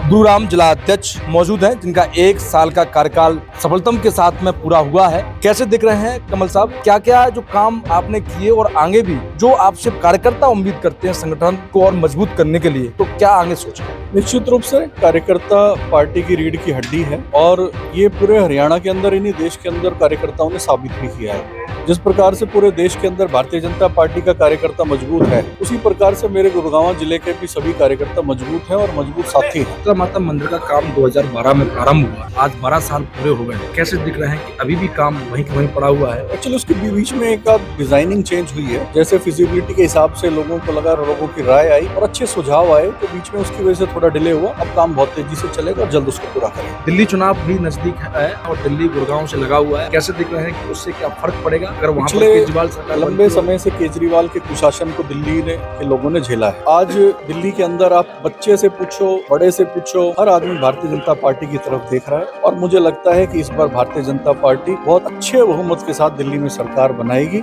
गुरुग्राम जिला अध्यक्ष मौजूद हैं जिनका 1 साल का कार्यकाल सफलतम के साथ में पूरा हुआ है। कैसे दिख रहे हैं कमल साहब, क्या क्या जो काम आपने किए और आगे भी जो आपसे कार्यकर्ता उम्मीद करते हैं संगठन को और मजबूत करने के लिए, तो क्या आगे सोचा? निश्चित रूप से कार्यकर्ता पार्टी की रीढ़ की हड्डी है और ये पूरे हरियाणा के अंदर, इन्हीं देश के अंदर कार्यकर्ताओं ने साबित भी किया है। जिस प्रकार से पूरे देश के अंदर भारतीय जनता पार्टी का कार्यकर्ता मजबूत है, उसी प्रकार से मेरे गुरुग्राम जिले के भी सभी कार्यकर्ता मजबूत हैं और मजबूत साथी हैं। माता मंदिर का काम 2012 में प्रारंभ हुआ, आज 12 साल पूरे हो गए। कैसे दिख रहे हैं कि अभी भी काम वहीं के वहीं पड़ा हुआ है? एक्चुअली उसके बीच में एक डिजाइनिंग चेंज हुई है, जैसे फिजिबिलिटी के हिसाब से लोगों को लगा, लोगों की राय आई और अच्छे सुझाव आए, तो बीच में उसकी वजह से थोड़ा डिले हुआ। अब काम बहुत तेजी से चलेगा और जल्द उसको पूरा करेंगे। दिल्ली चुनाव भी नजदीक है और दिल्ली गुरुग्राम से लगा हुआ है। कैसे दिख रहे हैं कि उससे क्या फर्क पड़ेगा अगर वहाँ पर केजरीवाल सरकार? लंबे समय से केजरीवाल के कुशासन को दिल्ली के लोगों ने झेला है। आज दिल्ली के अंदर आप बच्चे से पूछो, बड़े से पूछो, हर आदमी भारतीय जनता पार्टी की तरफ देख रहा है और मुझे लगता है कि इस बार भारतीय जनता पार्टी बहुत अच्छे बहुमत के साथ दिल्ली में सरकार बनाएगी।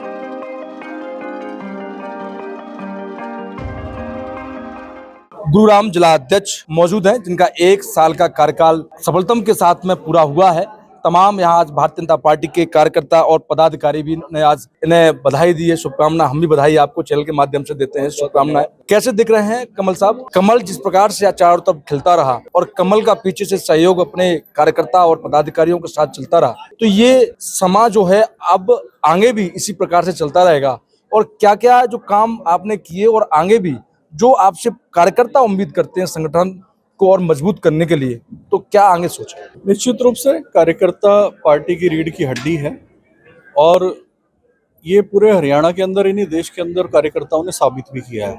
गुरुग्राम जिला अध्यक्ष मौजूद हैं जिनका 1 साल का कार्यकाल सफलतम के साथ में पूरा हुआ है। तमाम यहाँ आज भारतीय जनता पार्टी के कार्यकर्ता और पदाधिकारी भी ने आज इन्हें बधाई दी है, शुभकामना। हम भी बधाई आपको चैनल के माध्यम से देते हैं, शुभकामनाएं। कैसे दिख रहे हैं कमल साहब? कमल जिस प्रकार से चारों तरफ खिलता रहा और कमल का पीछे से सहयोग अपने कार्यकर्ता और पदाधिकारियों के साथ चलता रहा, तो ये समाज जो है अब आगे भी इसी प्रकार से चलता रहेगा। और क्या क्या जो काम आपने किए और आगे भी जो आपसे कार्यकर्ता उम्मीद करते हैं संगठन को और मजबूत करने के लिए, तो क्या आगे सोचा? निश्चित रूप से कार्यकर्ता पार्टी की रीढ़ की हड्डी है और ये पूरे हरियाणा के अंदर, इन्हीं देश के अंदर कार्यकर्ताओं ने साबित भी किया है।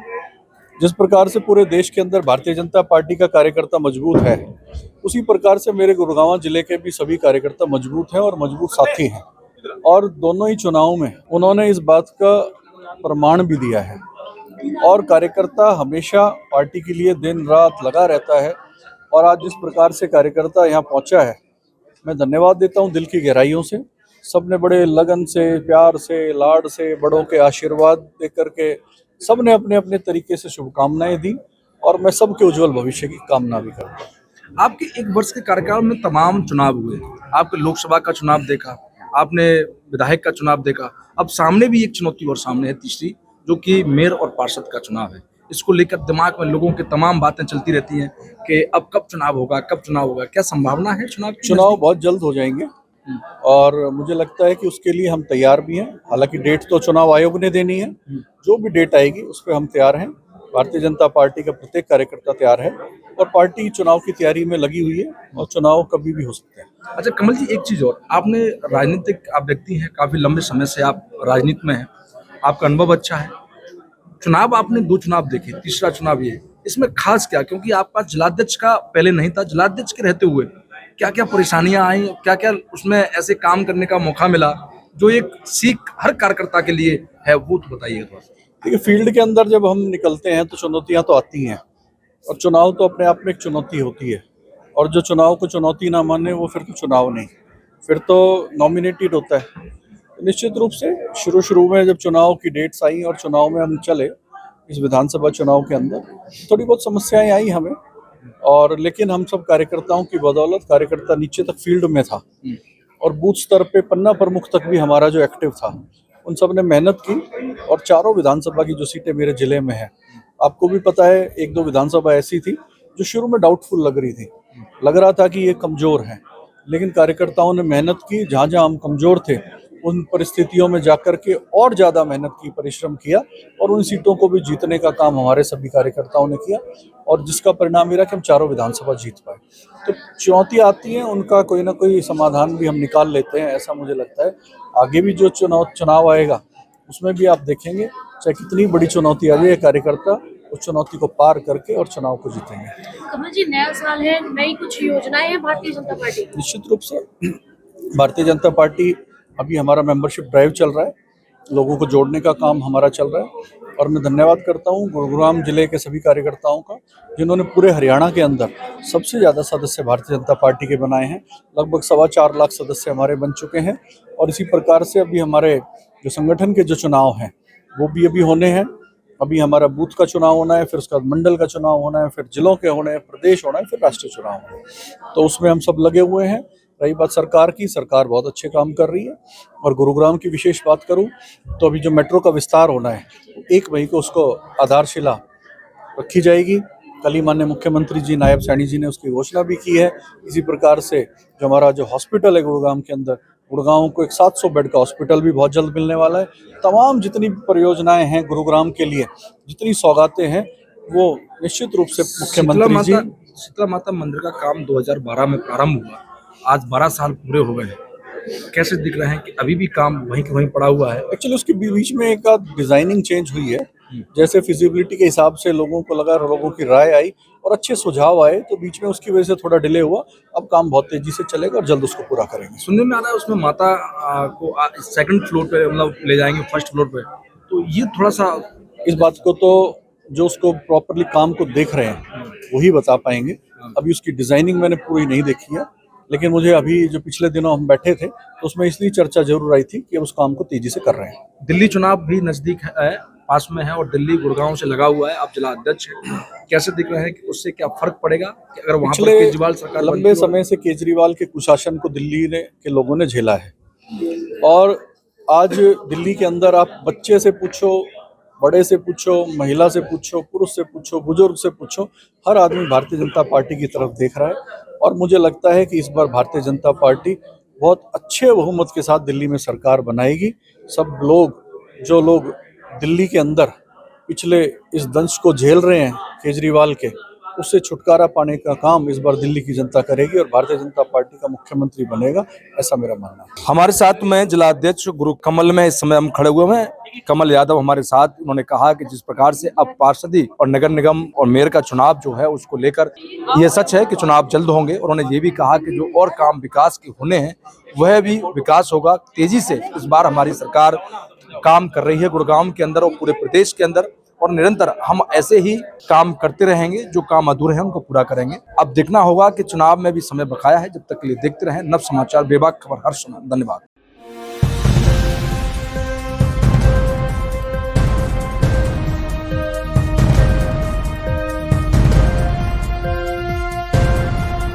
जिस प्रकार से पूरे देश के अंदर भारतीय जनता पार्टी का कार्यकर्ता मजबूत है, उसी प्रकार से मेरे गुरुग्राम जिले के भी सभी कार्यकर्ता मजबूत हैं और मजबूत साथी हैं। और दोनों ही चुनाव में उन्होंने इस बात का प्रमाण भी दिया है और कार्यकर्ता हमेशा पार्टी के लिए दिन रात लगा रहता है। और आज जिस प्रकार से कार्यकर्ता यहाँ पहुँचा है, मैं धन्यवाद देता हूँ दिल की गहराइयों से। सबने बड़े लगन से, प्यार से, लाड से, बड़ों के आशीर्वाद दे करके सबने अपने अपने तरीके से शुभकामनाएं दी और मैं सबके उज्जवल भविष्य की कामना भी करता हूँ। आपके 1 वर्ष के कार्यकाल में तमाम चुनाव हुए, आपने लोकसभा का चुनाव देखा, आपने विधायक का चुनाव देखा, अब सामने भी एक चुनौती और सामने है तीसरी, जो कि मेयर और पार्षद का चुनाव है। इसको लेकर दिमाग में लोगों के तमाम बातें चलती रहती हैं कि अब कब चुनाव होगा, कब चुनाव होगा। क्या संभावना है चुनाव बहुत जल्द हो जाएंगे और मुझे लगता है कि उसके लिए हम तैयार भी हैं। हालांकि डेट तो चुनाव आयोग ने देनी है, जो भी डेट आएगी उस पर हम तैयार हैं। भारतीय जनता पार्टी का प्रत्येक कार्यकर्ता तैयार है और पार्टी चुनाव की तैयारी में लगी हुई है और चुनाव कभी भी हो सकते हैं। अच्छा कमल जी, एक चीज और, आपने राजनीतिक आप व्यक्ति हैं, काफी लंबे समय से आप राजनीति में हैं, आपका अनुभव अच्छा है। चुनाव आपने 2 चुनाव देखे, तीसरा चुनाव ये, इसमें खास क्या, क्योंकि आपका जिलाध्यक्ष का पहले नहीं था, जिलाध्यक्ष के रहते हुए क्या क्या परेशानियां आई, क्या क्या उसमें ऐसे काम करने का मौका मिला जो एक सीख हर कार्यकर्ता के लिए है, वो तो बताइए थोड़ा सा। देखिए, फील्ड के अंदर जब हम निकलते हैं तो चुनौतियां तो आती हैं और चुनाव तो अपने आप में एक चुनौती होती है और जो चुनाव को चुनौती ना माने वो फिर तो चुनाव नहीं, फिर तो नॉमिनेटेड होता है। निश्चित रूप से शुरू में जब चुनाव की डेट्स आई और चुनाव में हम चले, इस विधानसभा चुनाव के अंदर थोड़ी बहुत समस्याएं आई हमें, और लेकिन हम सब कार्यकर्ताओं की बदौलत, कार्यकर्ता नीचे तक फील्ड में था और बूथ स्तर पे पन्ना प्रमुख तक भी हमारा जो एक्टिव था, उन सब ने मेहनत की और चारों विधानसभा की जो सीटें मेरे जिले में हैं, आपको भी पता है, 1-2 विधानसभा ऐसी थी जो शुरू में डाउटफुल लग रही थी, लग रहा था कि ये कमजोर है, लेकिन कार्यकर्ताओं ने मेहनत की। जहाँ जहाँ हम कमजोर थे उन परिस्थितियों में जाकर के और ज़्यादा मेहनत की, परिश्रम किया और उन सीटों को भी जीतने का काम हमारे सभी कार्यकर्ताओं ने किया और जिसका परिणाम ये रहा कि हम चारों विधानसभा जीत पाए। तो चुनौती आती हैं, उनका कोई ना कोई समाधान भी हम निकाल लेते हैं, ऐसा मुझे लगता है। आगे भी जो चुनाव आएगा उसमें भी आप देखेंगे, चाहे कितनी बड़ी चुनौती आ जाए, कार्यकर्ता उस चुनौती को पार करके और चुनाव को जीतेंगे। कमल जी, नया साल है, नई कुछ योजनाएं हैं भारतीय जनता पार्टी? निश्चित रूप से भारतीय जनता पार्टी, अभी हमारा मेंबरशिप ड्राइव चल रहा है, लोगों को जोड़ने का काम हमारा चल रहा है और मैं धन्यवाद करता हूं गुरुग्राम जिले के सभी कार्यकर्ताओं का, जिन्होंने पूरे हरियाणा के अंदर सबसे ज़्यादा सदस्य भारतीय जनता पार्टी के बनाए हैं। लगभग 4.25 लाख सदस्य हमारे बन चुके हैं और इसी प्रकार से अभी हमारे जो संगठन के जो चुनाव हैं वो भी अभी होने हैं अभी हमारा बूथ का चुनाव होना है, फिर उसके बाद मंडल का चुनाव होना है, फिर जिलों के होने हैं, प्रदेश होना है, फिर राष्ट्रीय चुनाव होना है। तो उसमें हम सब लगे हुए हैं। रही बात सरकार की, सरकार बहुत अच्छे काम कर रही है। और गुरुग्राम की विशेष बात करूं तो अभी जो मेट्रो का विस्तार होना है, 1 मई को उसको आधारशिला रखी जाएगी। कल ही माननीय मुख्यमंत्री जी, नायब सैनी जी ने उसकी घोषणा भी की है। इसी प्रकार से जो हमारा जो हॉस्पिटल है गुरुग्राम के अंदर, गुरुग्राम को एक 700 बेड का हॉस्पिटल भी बहुत जल्द मिलने वाला है। तमाम जितनी भी परियोजनाएं हैं गुरुग्राम के लिए, जितनी सौगातें हैं, वो निश्चित रूप से मुख्यमंत्री जी। शीतला माता मंदिर का काम 2012 में प्रारंभ हुआ, आज 12 साल पूरे हो गए हैं। कैसे दिख रहे हैं कि अभी भी काम वहीं के वहीं पड़ा हुआ है? एक्चुअली उसके बीच में एक डिजाइनिंग चेंज हुई है। जैसे फिजिबिलिटी के हिसाब से लोगों को लगा, लोगों की राय आई और अच्छे सुझाव आए, तो बीच में उसकी वजह से थोड़ा डिले हुआ। अब काम बहुत तेजी से चलेगा और जल्द उसको पूरा करेंगे। सुनने में आ रहा है उसमें माता को सेकंड फ्लोर पे मतलब ले जाएंगे, फर्स्ट फ्लोर पे, तो ये थोड़ा सा इस बात को तो जो उसको प्रॉपरली काम को देख रहे हैं वही बता पाएंगे। अभी उसकी डिजाइनिंग मैंने पूरी नहीं देखी है, लेकिन मुझे अभी जो पिछले दिनों हम बैठे थे तो उसमें इसलिए चर्चा जरूर आई थी कि उस काम को तेजी से कर रहे हैं। दिल्ली चुनाव भी नजदीक है, पास में है, और दिल्ली गुड़गांव से लगा हुआ है। आप जिला अध्यक्ष हैं, कैसे दिख रहे हैं कि उससे क्या फर्क पड़ेगा कि अगर वहां पर केजरीवाल सरकार लंबे समय से केजरीवाल के कुशासन को दिल्ली के लोगों ने झेला है। और आज दिल्ली के अंदर आप बच्चे से पूछो, बड़े से पूछो, महिला से पूछो, पुरुष से पूछो, बुजुर्ग से पूछो, हर आदमी भारतीय जनता पार्टी की तरफ देख रहा है। और मुझे लगता है कि इस बार भारतीय जनता पार्टी बहुत अच्छे बहुमत के साथ दिल्ली में सरकार बनाएगी। सब लोग, जो लोग दिल्ली के अंदर पिछले इस दंश को झेल रहे हैं केजरीवाल के, उससे छुटकारा पाने का काम इस बार दिल्ली की जनता करेगी और भारतीय जनता पार्टी का मुख्यमंत्री बनेगा, ऐसा मेरा मानना है। हमारे साथ में जिला अध्यक्ष गुरु कमल में इस समय हम खड़े हुए हैं। कमल यादव हमारे साथ, उन्होंने कहा कि जिस प्रकार से अब पार्षदी और नगर निगम और मेयर का चुनाव जो है उसको लेकर ये सच है कि चुनाव जल्द होंगे। उन्होंने ये भी कहा कि जो और काम विकास के होने हैं वह भी विकास होगा तेजी से। इस बार हमारी सरकार काम कर रही है गुड़गांव के अंदर और पूरे प्रदेश के अंदर, और निरंतर हम ऐसे ही काम करते रहेंगे। जो काम अधूरे हैं उनको पूरा करेंगे। अब देखना होगा कि चुनाव में भी समय बकाया है। जब तक के लिए देखते रहें नव समाचार, बेबाक खबर हर समय। धन्यवाद।